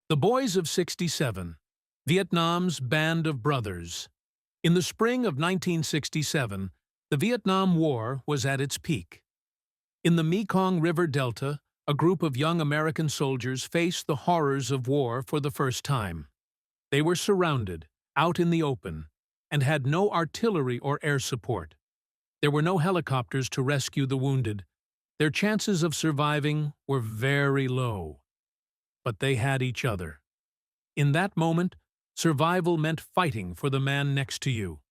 The Boys of '67, Vietnam's Band of Brothers. In the spring of 1967, the Vietnam War was at its peak. In the Mekong River Delta, a group of young American soldiers faced the horrors of war for the first time. They were surrounded, out in the open, and had no artillery or air support. There were no helicopters to rescue the wounded. Their chances of surviving were very low. But they had each other. In that moment, survival meant fighting for the man next to you.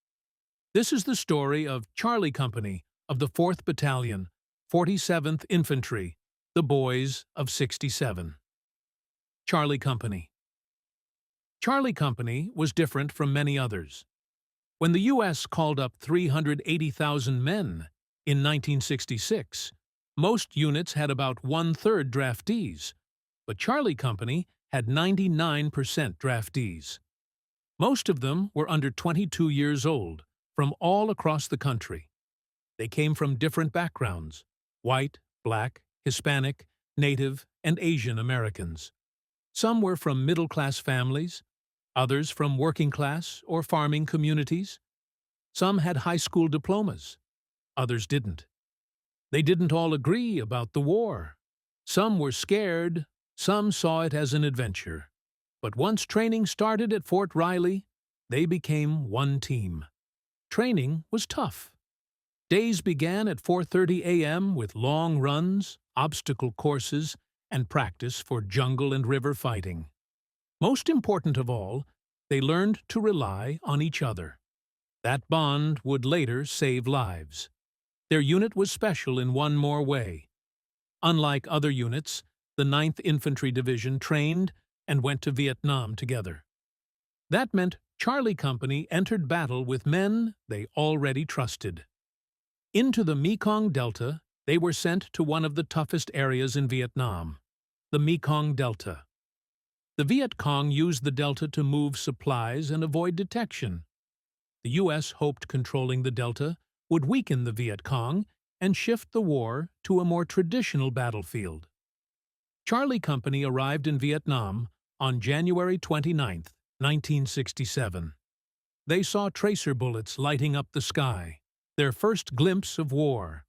This is the story of Charlie Company of the 4th Battalion, 47th Infantry, the Boys of '67. Charlie Company. Charlie Company was different from many others. When the U.S. called up 380,000 men in 1966, most units had about one-third draftees, but Charlie Company had 99% draftees. Most of them were under 22 years old, from all across the country. They came from different backgrounds: white, black, Hispanic, Native, and Asian Americans. Some were from middle-class families, others from working-class or farming communities. Some had high school diplomas, others didn't. They didn't all agree about the war. Some were scared, some saw it as an adventure. But once training started at Fort Riley, they became one team. Training was tough. Days began at 4:30 a.m. with long runs, obstacle courses, and practice for jungle and river fighting. Most important of all, they learned to rely on each other. That bond would later save lives. Their unit was special in one more way. Unlike other units, the 9th Infantry Division trained and went to Vietnam together. That meant Charlie Company entered battle with men they already trusted. Into the Mekong Delta, they were sent to one of the toughest areas in Vietnam, the Mekong Delta. The Viet Cong used the delta to move supplies and avoid detection. The U.S. hoped controlling the delta would weaken the Viet Cong and shift the war to a more traditional battlefield. Charlie Company arrived in Vietnam on January 29, 1967. They saw tracer bullets lighting up the sky, their first glimpse of war.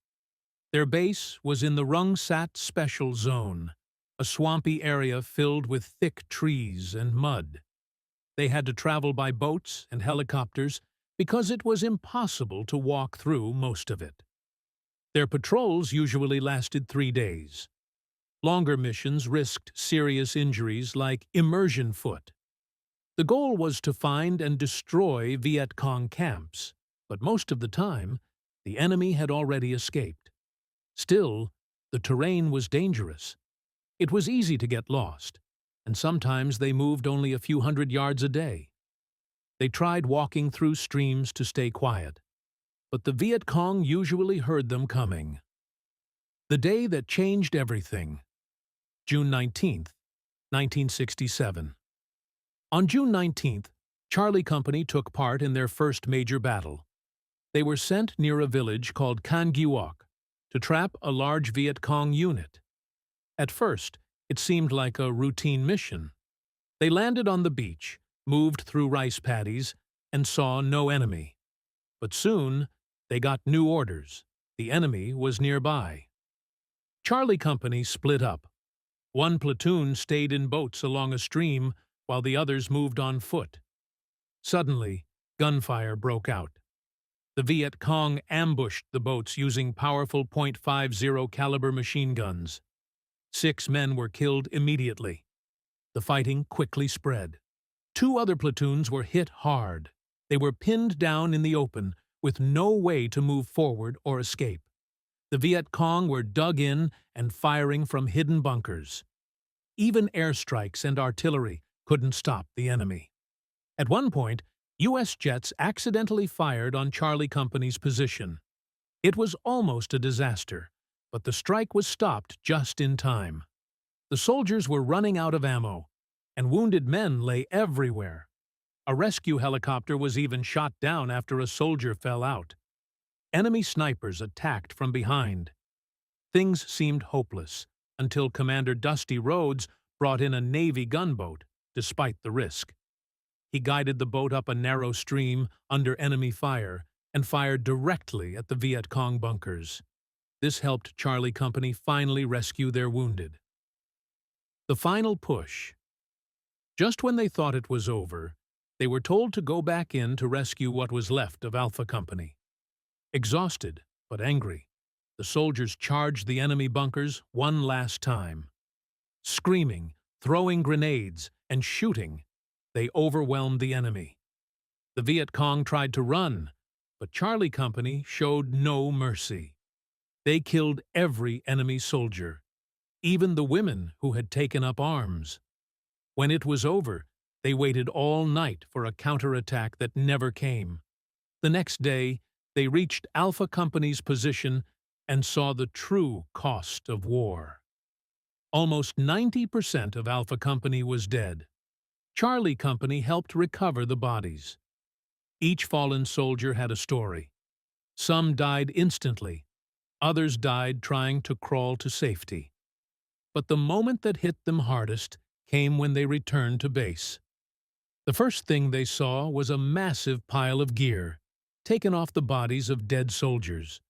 Their base was in the Rung Sat Special Zone, a swampy area filled with thick trees and mud. They had to travel by boats and helicopters because it was impossible to walk through most of it. Their patrols usually lasted 3 days. Longer missions risked serious injuries like immersion foot. The goal was to find and destroy Viet Cong camps, but most of the time, the enemy had already escaped. Still, the terrain was dangerous. It was easy to get lost, and sometimes they moved only a few hundred yards a day. They tried walking through streams to stay quiet, but the Viet Cong usually heard them coming. The day that changed everything. June 19, 1967. On June 19th, Charlie Company took part in their first major battle. They were sent near a village called Can Giuoc to trap a large Viet Cong unit. At first, it seemed like a routine mission. They landed on the beach, moved through rice paddies, and saw no enemy. But soon, they got new orders. The enemy was nearby. Charlie Company split up. One platoon stayed in boats along a stream while the others moved on foot. Suddenly, gunfire broke out. The Viet Cong ambushed the boats using powerful .50 caliber machine guns. 6 men were killed immediately. The fighting quickly spread. 2 other platoons were hit hard. They were pinned down in the open, with no way to move forward or escape. The Viet Cong were dug in and firing from hidden bunkers. Even airstrikes and artillery couldn't stop the enemy. At one point, U.S. jets accidentally fired on Charlie Company's position. It was almost a disaster, but the strike was stopped just in time. The soldiers were running out of ammo, and wounded men lay everywhere. A rescue helicopter was even shot down after a soldier fell out. Enemy snipers attacked from behind. Things seemed hopeless until Commander Dusty Rhodes brought in a Navy gunboat despite the risk. He guided the boat up a narrow stream under enemy fire and fired directly at the Viet Cong bunkers. This helped Charlie Company finally rescue their wounded. The final push. Just when they thought it was over, they were told to go back in to rescue what was left of Alpha Company. Exhausted, but angry, the soldiers charged the enemy bunkers one last time. Screaming, throwing grenades, and shooting, they overwhelmed the enemy. The Viet Cong tried to run, but Charlie Company showed no mercy. They killed every enemy soldier, even the women who had taken up arms. When it was over, they waited all night for a counterattack that never came. The next day, they reached Alpha Company's position and saw the true cost of war. Almost 90% of Alpha Company was dead. Charlie Company helped recover the bodies. Each fallen soldier had a story. Some died instantly. Others died trying to crawl to safety. But the moment that hit them hardest came when they returned to base. The first thing they saw was a massive pile of gear, taken off the bodies of dead soldiers.